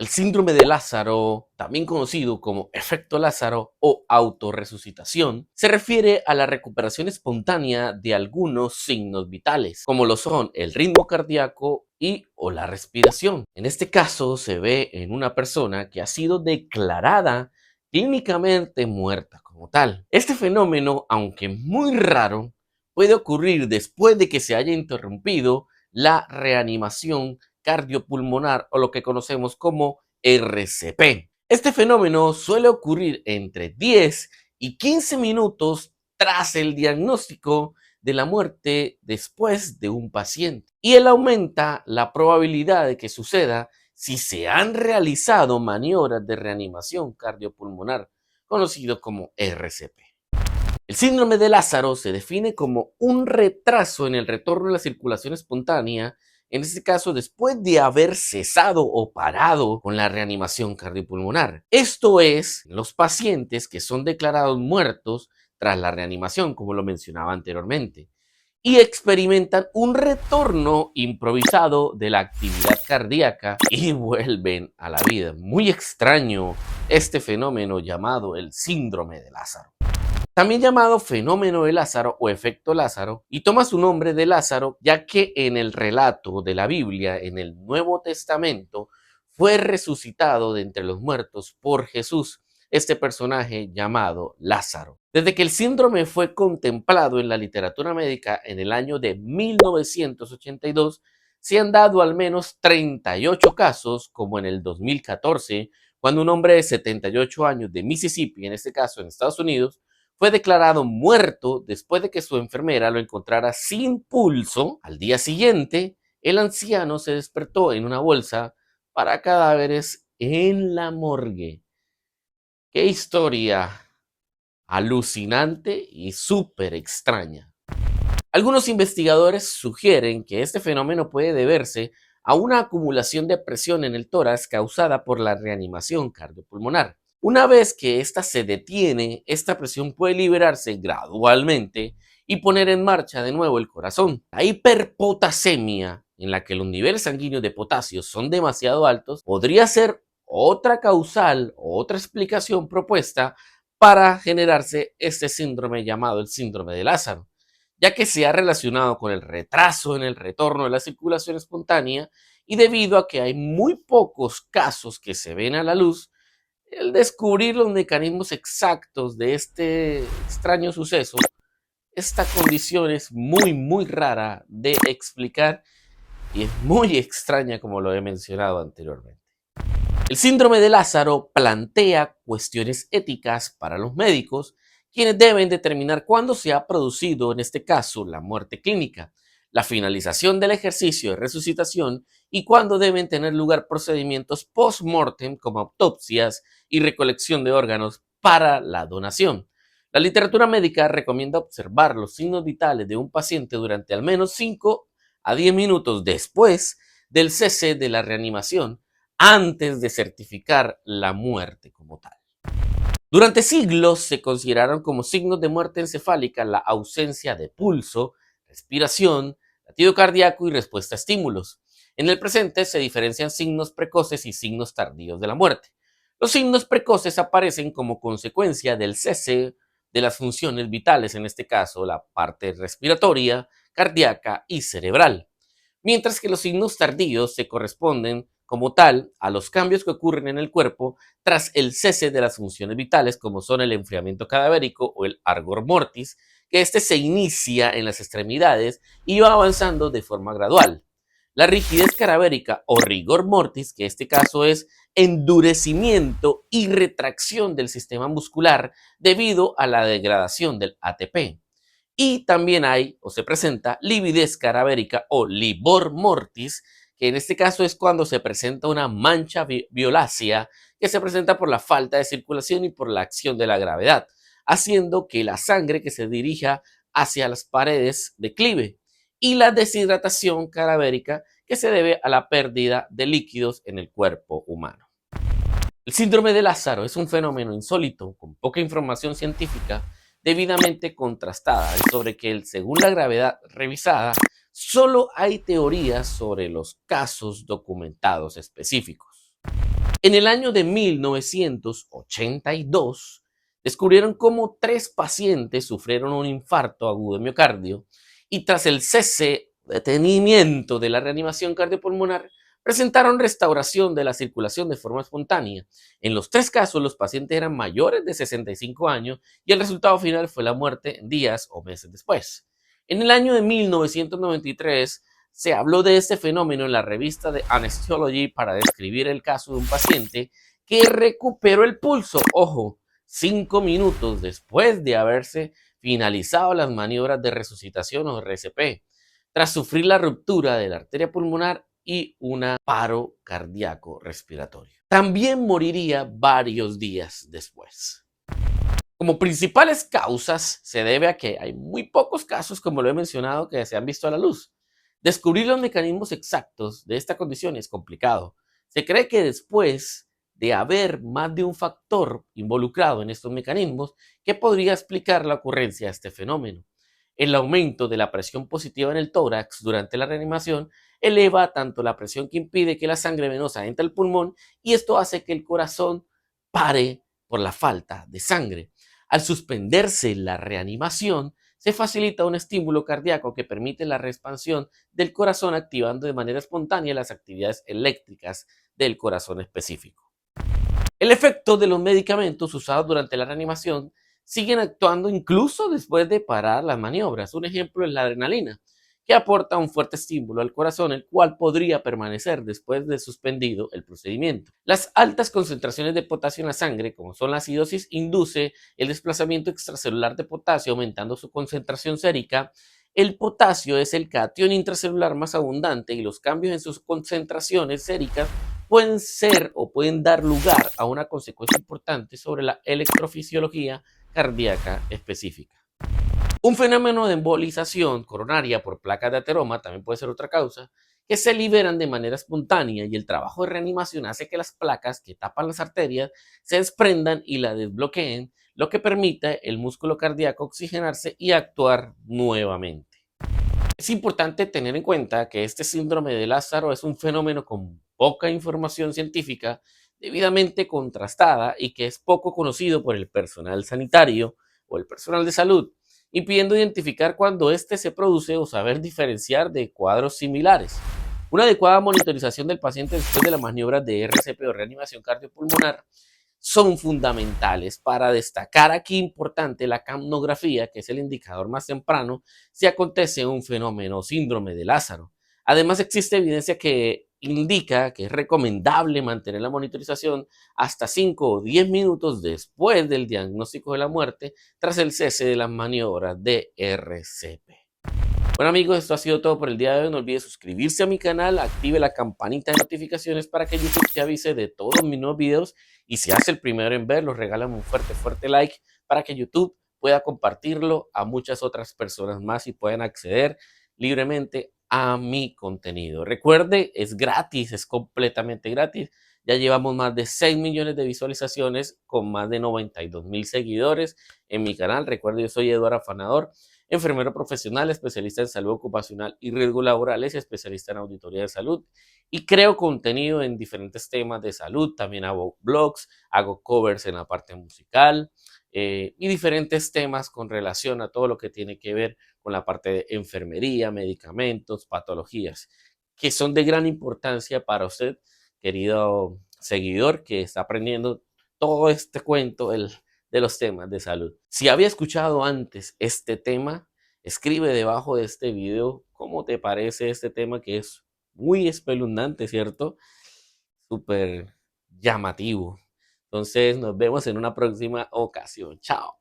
El síndrome de Lázaro, también conocido como efecto Lázaro o autorresucitación, se refiere a la recuperación espontánea de algunos signos vitales, como lo son el ritmo cardíaco y o la respiración. En este caso se ve en una persona que ha sido declarada clínicamente muerta como tal. Este fenómeno, aunque muy raro, puede ocurrir después de que se haya interrumpido la reanimación cardiopulmonar o lo que conocemos como RCP. Este fenómeno suele ocurrir entre 10 y 15 minutos tras el diagnóstico de la muerte después de un paciente. Y él aumenta la probabilidad de que suceda si se han realizado maniobras de reanimación cardiopulmonar, conocido como RCP. El síndrome de Lázaro se define como un retraso en el retorno de la circulación espontánea, en este caso después de haber cesado o parado con la reanimación cardiopulmonar. Esto es, los pacientes que son declarados muertos tras la reanimación, como lo mencionaba anteriormente, y experimentan un retorno improvisado de la actividad cardíaca y vuelven a la vida. Muy extraño este fenómeno llamado el síndrome de Lázaro, también llamado fenómeno de Lázaro o efecto Lázaro, y toma su nombre de Lázaro ya que en el relato de la Biblia, en el Nuevo Testamento, fue resucitado de entre los muertos por Jesús, este personaje llamado Lázaro. Desde que el síndrome fue contemplado en la literatura médica en el año de 1982, se han dado al menos 38 casos, como en el 2014, cuando un hombre de 78 años de Mississippi, en este caso en Estados Unidos, fue declarado muerto después de que su enfermera lo encontrara sin pulso. Al día siguiente, el anciano se despertó en una bolsa para cadáveres en la morgue. ¡Qué historia alucinante y súper extraña! Algunos investigadores sugieren que este fenómeno puede deberse a una acumulación de presión en el tórax causada por la reanimación cardiopulmonar. Una vez que ésta se detiene, esta presión puede liberarse gradualmente y poner en marcha de nuevo el corazón. La hiperpotasemia, en la que los niveles sanguíneos de potasio son demasiado altos, podría ser otra causal o otra explicación propuesta para generarse este síndrome llamado el síndrome de Lázaro, ya que se ha relacionado con el retraso en el retorno de la circulación espontánea y debido a que hay muy pocos casos que se ven a la luz, el descubrir los mecanismos exactos de este extraño suceso, esta condición es muy rara de explicar y es muy extraña como lo he mencionado anteriormente. El síndrome de Lázaro plantea cuestiones éticas para los médicos, quienes deben determinar cuándo se ha producido, en este caso, la muerte clínica, la finalización del ejercicio de resucitación y cuándo deben tener lugar procedimientos post-mortem como autopsias y recolección de órganos para la donación. La literatura médica recomienda observar los signos vitales de un paciente durante al menos 5 a 10 minutos después del cese de la reanimación, antes de certificar la muerte como tal. Durante siglos se consideraron como signos de muerte encefálica la ausencia de pulso, respiración, latido cardíaco y respuesta a estímulos. En el presente se diferencian signos precoces y signos tardíos de la muerte. Los signos precoces aparecen como consecuencia del cese de las funciones vitales, en este caso la parte respiratoria, cardíaca y cerebral, mientras que los signos tardíos se corresponden como tal a los cambios que ocurren en el cuerpo tras el cese de las funciones vitales, como son el enfriamiento cadavérico o el argor mortis, que este se inicia en las extremidades y va avanzando de forma gradual. La rigidez cadavérica o rigor mortis, que en este caso es endurecimiento y retracción del sistema muscular debido a la degradación del ATP. Y también hay o se presenta lividez cadavérica o livor mortis, que en este caso es cuando se presenta una mancha violácea que se presenta por la falta de circulación y por la acción de la gravedad, haciendo que la sangre que se dirija hacia las paredes declive, y la deshidratación cadavérica que se debe a la pérdida de líquidos en el cuerpo humano. El síndrome de Lázaro es un fenómeno insólito con poca información científica debidamente contrastada y sobre que, según la gravedad revisada, solo hay teorías sobre los casos documentados específicos. En el año de 1982, descubrieron cómo 3 pacientes sufrieron un infarto agudo de miocardio y tras el cese, detenimiento de la reanimación cardiopulmonar, presentaron restauración de la circulación de forma espontánea. En los 3 casos, los pacientes eran mayores de 65 años y el resultado final fue la muerte días o meses después. En el año de 1993, se habló de este fenómeno en la revista de Anesthesiology para describir el caso de un paciente que recuperó el pulso, ojo, 5 minutos después de haberse finalizado las maniobras de resucitación o RCP, tras sufrir la ruptura de la arteria pulmonar y un paro cardíaco respiratorio. También moriría varios días después. Como principales causas, se debe a que hay muy pocos casos, como lo he mencionado, que se han visto a la luz. Descubrir los mecanismos exactos de esta condición es complicado. Se cree que después de haber más de un factor involucrado en estos mecanismos, que podría explicar la ocurrencia de este fenómeno. El aumento de la presión positiva en el tórax durante la reanimación eleva tanto la presión que impide que la sangre venosa entre al pulmón y esto hace que el corazón pare por la falta de sangre. Al suspenderse la reanimación, se facilita un estímulo cardíaco que permite la reexpansión del corazón activando de manera espontánea las actividades eléctricas del corazón específico. El efecto de los medicamentos usados durante la reanimación siguen actuando incluso después de parar las maniobras. Un ejemplo es la adrenalina, que aporta un fuerte estímulo al corazón, el cual podría permanecer después de suspendido el procedimiento. Las altas concentraciones de potasio en la sangre, como son la acidosis, induce el desplazamiento extracelular de potasio, aumentando su concentración sérica. El potasio es el catión intracelular más abundante y los cambios en sus concentraciones séricas pueden ser o pueden dar lugar a una consecuencia importante sobre la electrofisiología cardíaca específica. Un fenómeno de embolización coronaria por placas de ateroma también puede ser otra causa, que se liberan de manera espontánea y el trabajo de reanimación hace que las placas que tapan las arterias se desprendan y la desbloqueen, lo que permite el músculo cardíaco oxigenarse y actuar nuevamente. Es importante tener en cuenta que este síndrome de Lázaro es un fenómeno con poca información científica, debidamente contrastada y que es poco conocido por el personal sanitario o el personal de salud, impidiendo identificar cuando este se produce o saber diferenciar de cuadros similares. Una adecuada monitorización del paciente después de las maniobras de RCP o reanimación cardiopulmonar son fundamentales para destacar aquí importante la capnografía, que es el indicador más temprano si acontece un fenómeno o síndrome de Lázaro. Además, existe evidencia que indica que es recomendable mantener la monitorización hasta 5 o 10 minutos después del diagnóstico de la muerte tras el cese de las maniobras de RCP. Bueno amigos, esto ha sido todo por el día de hoy. No olvide suscribirse a mi canal, active la campanita de notificaciones para que YouTube te avise de todos mis nuevos videos y si hace el primero en verlos, regálame un fuerte like para que YouTube pueda compartirlo a muchas otras personas más y puedan acceder libremente a mi contenido. Recuerde, es gratis, es completamente gratis. Ya llevamos más de 6 millones de visualizaciones con más de 92,000 seguidores en mi canal. Recuerde, yo soy Eduardo Afanador, enfermero profesional, especialista en salud ocupacional y riesgos laborales, especialista en auditoría de salud y creo contenido en diferentes temas de salud. También hago blogs, hago covers en la parte musical y diferentes temas con relación a todo lo que tiene que ver con la parte de enfermería, medicamentos, patologías, que son de gran importancia para usted, querido seguidor, que está aprendiendo todo este cuento de los temas de salud. Si había escuchado antes este tema, escribe debajo de este video cómo te parece este tema que es muy espeluznante, ¿cierto? Súper llamativo. Entonces nos vemos en una próxima ocasión. Chao.